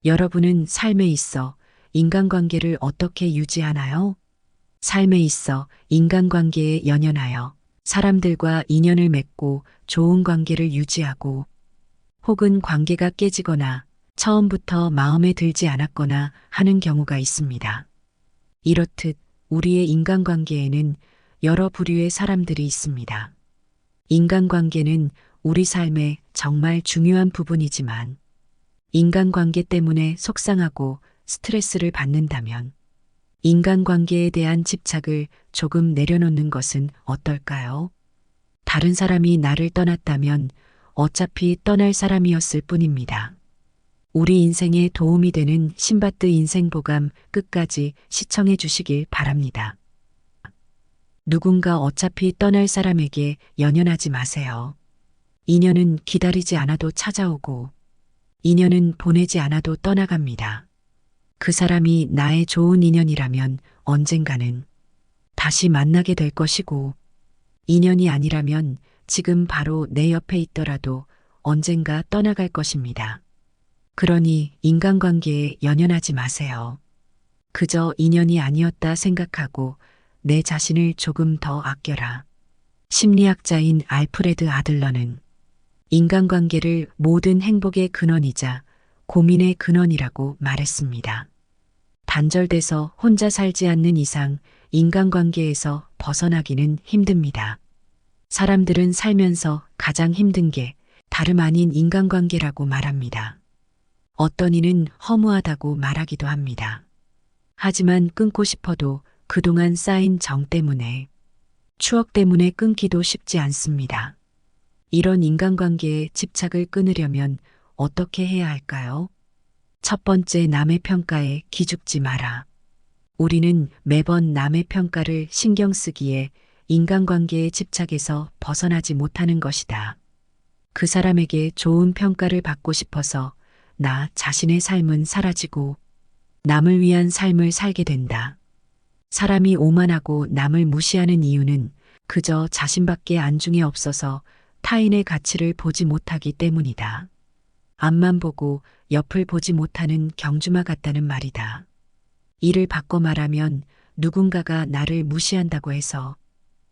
여러분은 삶에 있어 인간관계를 어떻게 유지하나요? 삶에 있어 인간관계에 연연하여 사람들과 인연을 맺고 좋은 관계를 유지하고 혹은 관계가 깨지거나 처음부터 마음에 들지 않았거나 하는 경우가 있습니다. 이렇듯 우리의 인간관계에는 여러 부류의 사람들이 있습니다. 인간관계는 우리 삶의 정말 중요한 부분이지만 인간관계 때문에 속상하고 스트레스를 받는다면 인간관계에 대한 집착을 조금 내려놓는 것은 어떨까요? 다른 사람이 나를 떠났다면 어차피 떠날 사람이었을 뿐입니다. 우리 인생에 도움이 되는 신바트 인생보감 끝까지 시청해 주시길 바랍니다. 누군가 어차피 떠날 사람에게 연연하지 마세요. 인연은 기다리지 않아도 찾아오고 인연은 보내지 않아도 떠나갑니다. 그 사람이 나의 좋은 인연이라면 언젠가는 다시 만나게 될 것이고 인연이 아니라면 지금 바로 내 옆에 있더라도 언젠가 떠나갈 것입니다. 그러니 인간관계에 연연하지 마세요. 그저 인연이 아니었다 생각하고 내 자신을 조금 더 아껴라. 심리학자인 알프레드 아들러는 인간관계를 모든 행복의 근원이자 고민의 근원이라고 말했습니다. 단절돼서 혼자 살지 않는 이상 인간관계에서 벗어나기는 힘듭니다. 사람들은 살면서 가장 힘든 게 다름 아닌 인간관계라고 말합니다. 어떤 이는 허무하다고 말하기도 합니다. 하지만 끊고 싶어도 그동안 쌓인 정 때문에, 추억 때문에 끊기도 쉽지 않습니다. 이런 인간관계에 집착을 끊으려면 어떻게 해야 할까요? 첫 번째, 남의 평가에 기죽지 마라. 우리는 매번 남의 평가를 신경 쓰기에 인간관계의 집착에서 벗어나지 못하는 것이다. 그 사람에게 좋은 평가를 받고 싶어서 나 자신의 삶은 사라지고 남을 위한 삶을 살게 된다. 사람이 오만하고 남을 무시하는 이유는 그저 자신밖에 안중에 없어서 타인의 가치를 보지 못하기 때문이다. 앞만 보고 옆을 보지 못하는 경주마 같다는 말이다. 이를 바꿔 말하면 누군가가 나를 무시한다고 해서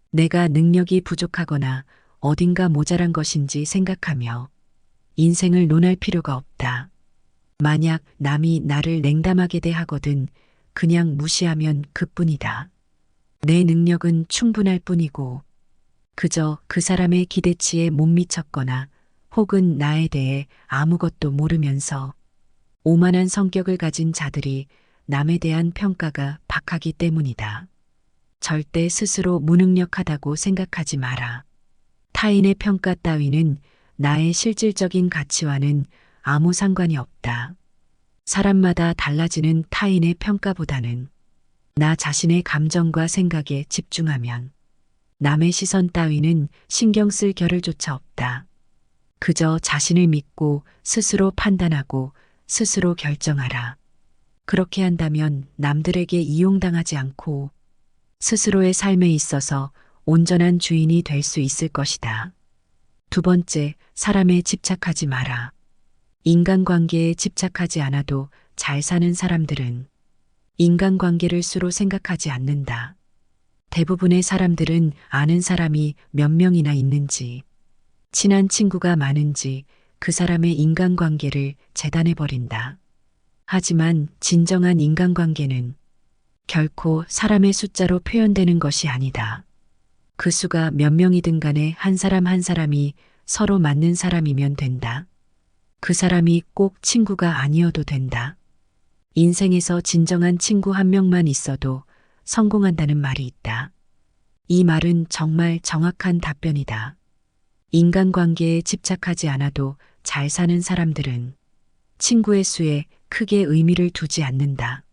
내가 능력이 부족하거나 어딘가 모자란 것인지 생각하며 인생을 논할 필요가 없다. 만약 남이 나를 냉담하게 대하거든 그냥 무시하면 그뿐이다. 내 능력은 충분할 뿐이고 그저 그 사람의 기대치에 못 미쳤거나 혹은 나에 대해 아무것도 모르면서 오만한 성격을 가진 자들이 남에 대한 평가가 박하기 때문이다. 절대 스스로 무능력하다고 생각하지 마라. 타인의 평가 따위는 나의 실질적인 가치와는 아무 상관이 없다. 사람마다 달라지는 타인의 평가보다는 나 자신의 감정과 생각에 집중하면 남의 시선 따위는 신경 쓸 겨를조차 없다. 그저 자신을 믿고 스스로 판단하고 스스로 결정하라. 그렇게 한다면 남들에게 이용당하지 않고 스스로의 삶에 있어서 온전한 주인이 될 수 있을 것이다. 두 번째, 사람에 집착하지 마라. 인간관계에 집착하지 않아도 잘 사는 사람들은 인간관계를 수로 생각하지 않는다. 대부분의 사람들은 아는 사람이 몇 명이나 있는지, 친한 친구가 많은지 그 사람의 인간관계를 재단해버린다. 하지만 진정한 인간관계는 결코 사람의 숫자로 표현되는 것이 아니다. 그 수가 몇 명이든 간에 한 사람 한 사람이 서로 맞는 사람이면 된다. 그 사람이 꼭 친구가 아니어도 된다. 인생에서 진정한 친구 한 명만 있어도 성공한다는 말이 있다. 이 말은 정말 정확한 답변이다. 인간관계에 집착하지 않아도 잘 사는 사람들은 친구의 수에 크게 의미를 두지 않는다.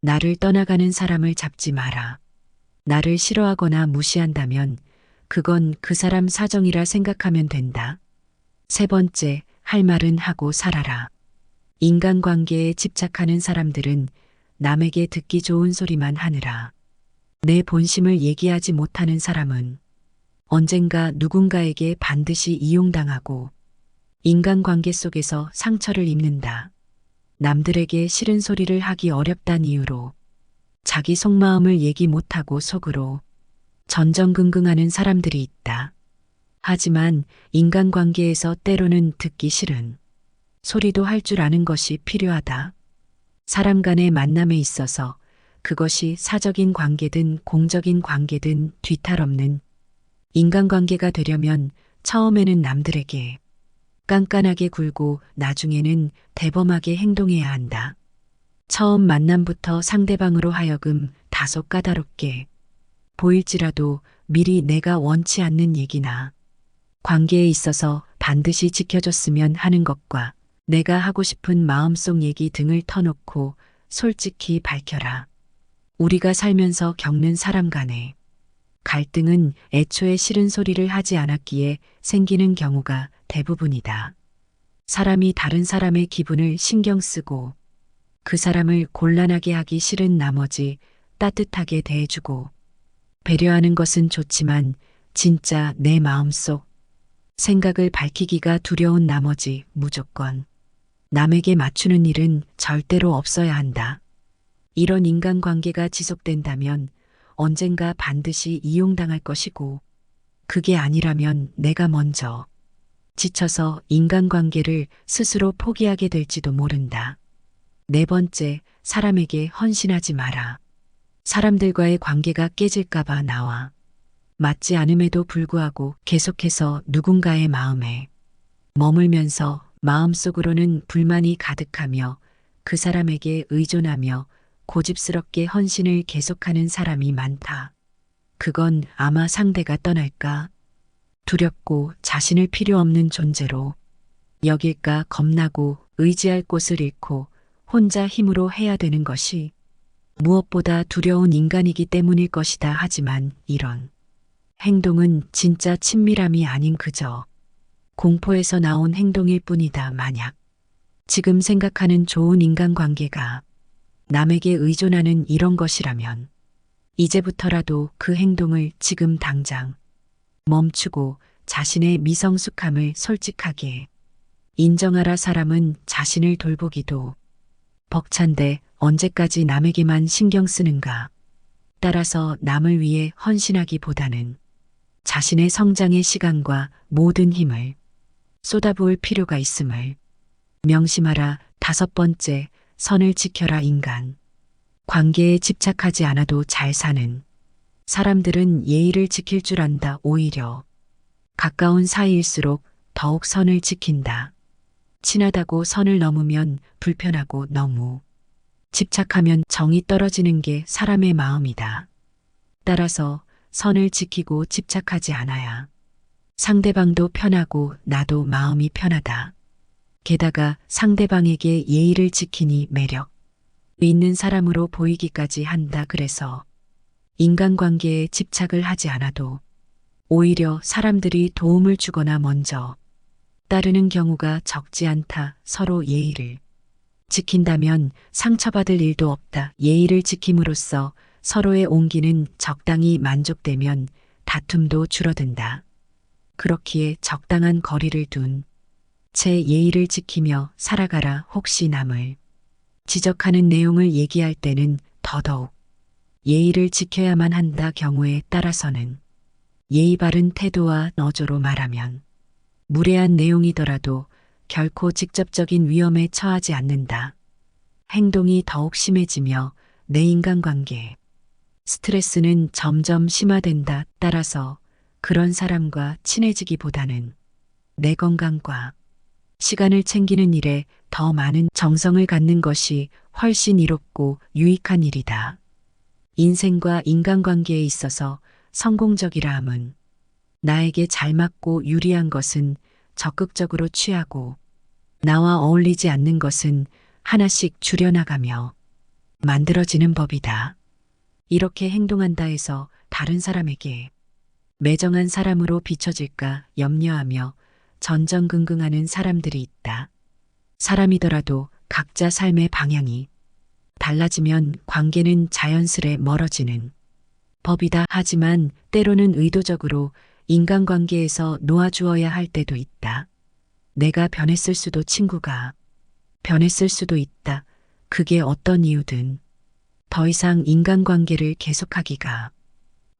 나를 떠나가는 사람을 잡지 마라. 나를 싫어하거나 무시한다면 그건 그 사람 사정이라 생각하면 된다. 세 번째, 할 말은 하고 살아라. 인간관계에 집착하는 사람들은 남에게 듣기 좋은 소리만 하느라 내 본심을 얘기하지 못하는 사람은 언젠가 누군가에게 반드시 이용당하고 인간관계 속에서 상처를 입는다. 남들에게 싫은 소리를 하기 어렵단 이유로 자기 속마음을 얘기 못하고 속으로 전전긍긍하는 사람들이 있다. 하지만 인간관계에서 때로는 듣기 싫은 소리도 할 줄 아는 것이 필요하다. 사람 간의 만남에 있어서 그것이 사적인 관계든 공적인 관계든 뒤탈없는 인간관계가 되려면 처음에는 남들에게 깐깐하게 굴고 나중에는 대범하게 행동해야 한다. 처음 만남부터 상대방으로 하여금 다소 까다롭게 보일지라도 미리 내가 원치 않는 얘기나 관계에 있어서 반드시 지켜줬으면 하는 것과 내가 하고 싶은 마음속 얘기 등을 터놓고 솔직히 밝혀라. 우리가 살면서 겪는 사람 간의 갈등은 애초에 싫은 소리를 하지 않았기에 생기는 경우가 대부분이다. 사람이 다른 사람의 기분을 신경 쓰고 그 사람을 곤란하게 하기 싫은 나머지 따뜻하게 대해주고 배려하는 것은 좋지만 진짜 내 마음속 생각을 밝히기가 두려운 나머지 무조건 남에게 맞추는 일은 절대로 없어야 한다. 이런 인간관계가 지속된다면 언젠가 반드시 이용당할 것이고 그게 아니라면 내가 먼저 지쳐서 인간관계를 스스로 포기하게 될지도 모른다. 네 번째, 사람에게 헌신하지 마라. 사람들과의 관계가 깨질까봐 나와 맞지 않음에도 불구하고 계속해서 누군가의 마음에 머물면서 마음속으로는 불만이 가득하며 그 사람에게 의존하며 고집스럽게 헌신을 계속하는 사람이 많다. 그건 아마 상대가 떠날까 두렵고 자신을 필요 없는 존재로 여길까 겁나고 의지할 곳을 잃고 혼자 힘으로 해야 되는 것이 무엇보다 두려운 인간이기 때문일 것이다. 하지만 이런 행동은 진짜 친밀함이 아닌 그저 공포에서 나온 행동일 뿐이다. 만약 지금 생각하는 좋은 인간관계가 남에게 의존하는 이런 것이라면 이제부터라도 그 행동을 지금 당장 멈추고 자신의 미성숙함을 솔직하게 인정하라. 사람은 자신을 돌보기도 벅찬데 언제까지 남에게만 신경 쓰는가. 따라서 남을 위해 헌신하기보다는 자신의 성장의 시간과 모든 힘을 쏟아부을 필요가 있음을 명심하라. 다섯 번째, 선을 지켜라. 인간 관계에 집착하지 않아도 잘 사는 사람들은 예의를 지킬 줄 안다. 오히려 가까운 사이일수록 더욱 선을 지킨다. 친하다고 선을 넘으면 불편하고 너무 집착하면 정이 떨어지는 게 사람의 마음이다. 따라서 선을 지키고 집착하지 않아야 상대방도 편하고 나도 마음이 편하다. 게다가 상대방에게 예의를 지키니 매력 있는 사람으로 보이기까지 한다. 그래서 인간관계에 집착을 하지 않아도 오히려 사람들이 도움을 주거나 먼저 따르는 경우가 적지 않다. 서로 예의를 지킨다면 상처받을 일도 없다. 예의를 지킴으로써 서로의 온기는 적당히 만족되면 다툼도 줄어든다. 그렇기에 적당한 거리를 둔 채 예의를 지키며 살아가라. 혹시 남을 지적하는 내용을 얘기할 때는 더더욱 예의를 지켜야만 한다. 경우에 따라서는 예의 바른 태도와 너조로 말하면 무례한 내용이더라도 결코 직접적인 위험에 처하지 않는다. 행동이 더욱 심해지며 내 인간관계 스트레스는 점점 심화된다. 따라서 그런 사람과 친해지기보다는 내 건강과 시간을 챙기는 일에 더 많은 정성을 갖는 것이 훨씬 이롭고 유익한 일이다. 인생과 인간관계에 있어서 성공적이라 함은 나에게 잘 맞고 유리한 것은 적극적으로 취하고 나와 어울리지 않는 것은 하나씩 줄여나가며 만들어지는 법이다. 이렇게 행동한다 해서 다른 사람에게 매정한 사람으로 비춰질까 염려하며 전전긍긍하는 사람들이 있다. 사람이더라도 각자 삶의 방향이 달라지면 관계는 자연스레 멀어지는 법이다. 하지만 때로는 의도적으로 인간관계에서 놓아주어야 할 때도 있다. 내가 변했을 수도 친구가 변했을 수도 있다. 그게 어떤 이유든 더 이상 인간관계를 계속하기가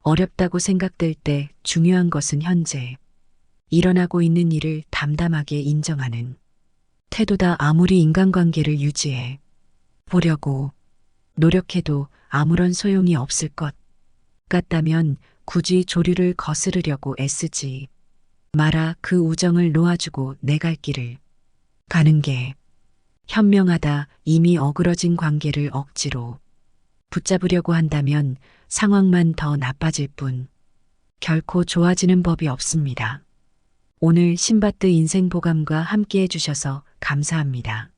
어렵다고 생각될 때 중요한 것은 현재 일어나고 있는 일을 담담하게 인정하는 태도다. 아무리 인간관계를 유지해 보려고 노력해도 아무런 소용이 없을 것 같다면 굳이 조류를 거스르려고 애쓰지 마라. 그 우정을 놓아주고 내 갈 길을 가는 게 현명하다. 이미 어그러진 관계를 억지로 붙잡으려고 한다면 상황만 더 나빠질 뿐 결코 좋아지는 법이 없습니다. 오늘 신바트 인생보감과 함께 해주셔서 감사합니다.